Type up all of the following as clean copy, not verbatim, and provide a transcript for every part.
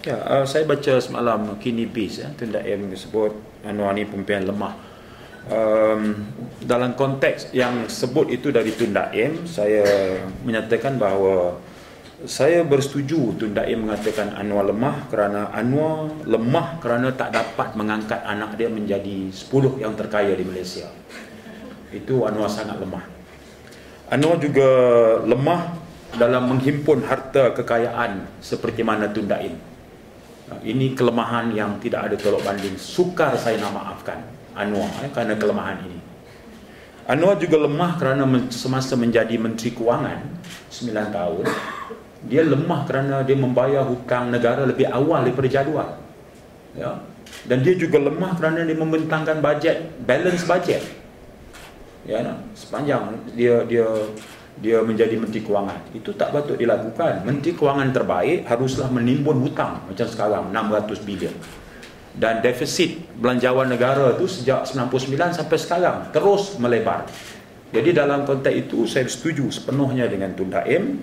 Ya, saya baca semalam Kini Beast, Tun Daim sebut Anwar ni pemimpin lemah. Dalam konteks yang sebut itu dari Tun Daim, saya menyatakan bahawa saya bersetuju Tun Daim mengatakan Anwar lemah kerana Anwar lemah kerana tak dapat mengangkat anak dia menjadi 10 yang terkaya di Malaysia. Itu Anwar sangat lemah. Anwar juga lemah dalam menghimpun harta kekayaan seperti mana Tun Daim. Ini kelemahan yang tidak ada tolak banding. Sukar saya nak maafkan Anwar kerana kelemahan ini. Anwar juga lemah kerana semasa menjadi Menteri Kewangan 9 tahun, dia lemah kerana dia membayar hutang negara lebih awal daripada jadual. Ya. Dan dia juga lemah kerana dia membentangkan bajet, balance bajet. Ya, sepanjang dia menjadi Menteri Kewangan. Itu tak patut dilakukan. Menteri Kewangan terbaik haruslah menimbun hutang macam sekarang 600 bilion. Dan defisit belanjawan negara itu sejak 99 sampai sekarang terus melebar. Jadi dalam konteks itu saya setuju sepenuhnya dengan Tun Daim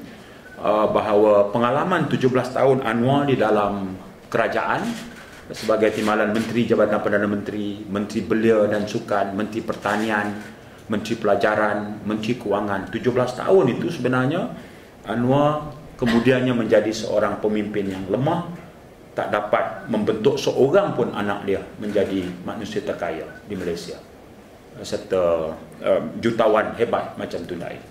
bahawa pengalaman 17 tahun Anwar di dalam kerajaan sebagai timbalan Menteri Jabatan Perdana Menteri, Menteri Belia dan Sukan, Menteri Pertanian, Menteri Pelajaran, Menteri Kewangan, 17 tahun itu sebenarnya Anwar kemudiannya menjadi seorang pemimpin yang lemah, tak dapat membentuk seorang pun anak dia menjadi manusia terkaya di Malaysia serta jutawan hebat macam Tun Daim.